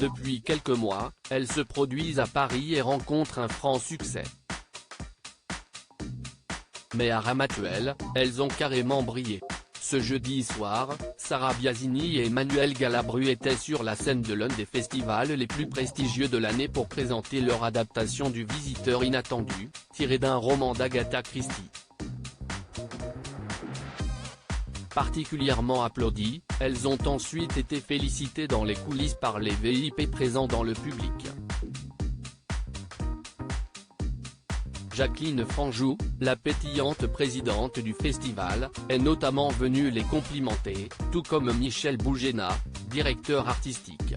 Depuis quelques mois, elles se produisent à Paris et rencontrent un franc succès. Mais à Ramatuelle, elles ont carrément brillé. Ce jeudi soir, Sarah Biasini et Emmanuelle Galabru étaient sur la scène de l'un des festivals les plus prestigieux de l'année pour présenter leur adaptation du Visiteur inattendu, tiré d'un roman d'Agatha Christie. Particulièrement applaudies, elles ont ensuite été félicitées dans les coulisses par les VIP présents dans le public. Jacqueline Franjou, la pétillante présidente du festival, est notamment venue les complimenter, tout comme Michel Bougena, directeur artistique.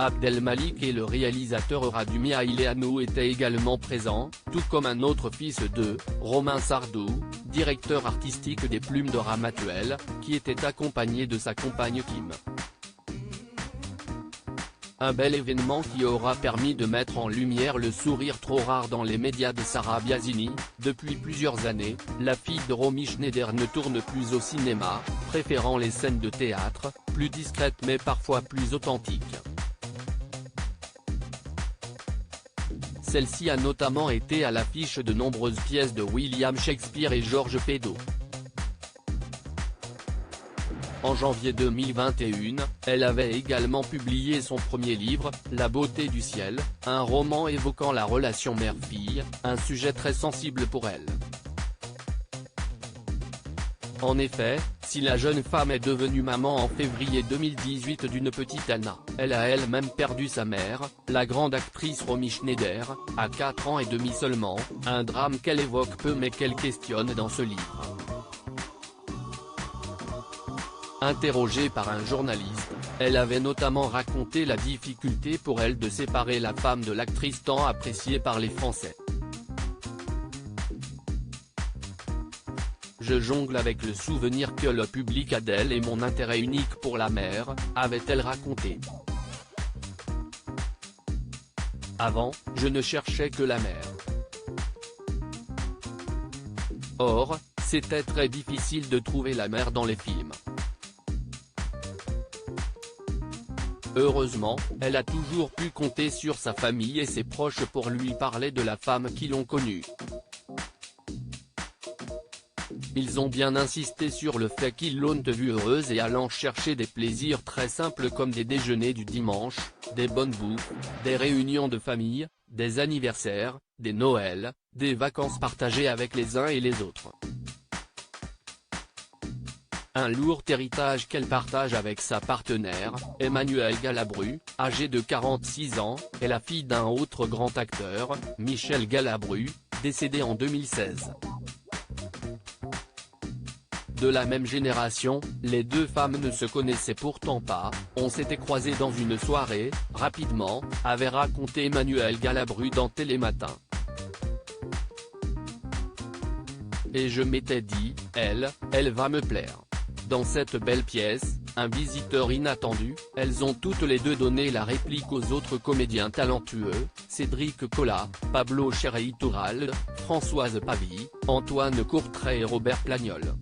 Abdelmalik et le réalisateur Radumi Aileanu étaient également présents, tout comme un autre fils d'eux, Romain Sardou, directeur artistique des Plumes de Ramatuelle, qui était accompagné de sa compagne Kim. Un bel événement qui aura permis de mettre en lumière le sourire trop rare dans les médias de Sarah Biasini. Depuis plusieurs années, la fille de Romy Schneider ne tourne plus au cinéma, préférant les scènes de théâtre, plus discrètes mais parfois plus authentiques. Celle-ci a notamment été à l'affiche de nombreuses pièces de William Shakespeare et Georges Feydeau. En janvier 2021, elle avait également publié son premier livre, La beauté du ciel, un roman évoquant la relation mère-fille, un sujet très sensible pour elle. En effet, si la jeune femme est devenue maman en février 2018 d'une petite Anna, elle a elle-même perdu sa mère, la grande actrice Romy Schneider, à 4 ans et demi seulement, un drame qu'elle évoque peu mais qu'elle questionne dans ce livre. Interrogée par un journaliste, elle avait notamment raconté la difficulté pour elle de séparer la femme de l'actrice tant appréciée par les Français. Je jongle avec le souvenir que le public a d'elle et mon intérêt unique pour la mère, avait-elle raconté. Avant, je ne cherchais que la mère. Or, c'était très difficile de trouver la mère dans les films. Heureusement, elle a toujours pu compter sur sa famille et ses proches pour lui parler de la femme qui l'ont connue. Ils ont bien insisté sur le fait qu'ils l'ont vue heureuse et allant chercher des plaisirs très simples comme des déjeuners du dimanche, des bonnes bouffes, des réunions de famille, des anniversaires, des Noëls, des vacances partagées avec les uns et les autres. Un lourd héritage qu'elle partage avec sa partenaire, Emmanuelle Galabru, âgée de 46 ans, est la fille d'un autre grand acteur, Michel Galabru, décédé en 2016. De la même génération, les deux femmes ne se connaissaient pourtant pas, on s'était croisés dans une soirée, rapidement, avait raconté Emmanuelle Galabru dans Télématin. Et je m'étais dit, elle va me plaire. Dans cette belle pièce, Un visiteur inattendu, elles ont toutes les deux donné la réplique aux autres comédiens talentueux, Cédric Collat, Pablo Cherry-Touralde, Françoise Pavie, Antoine Courtrai et Robert Plagnol.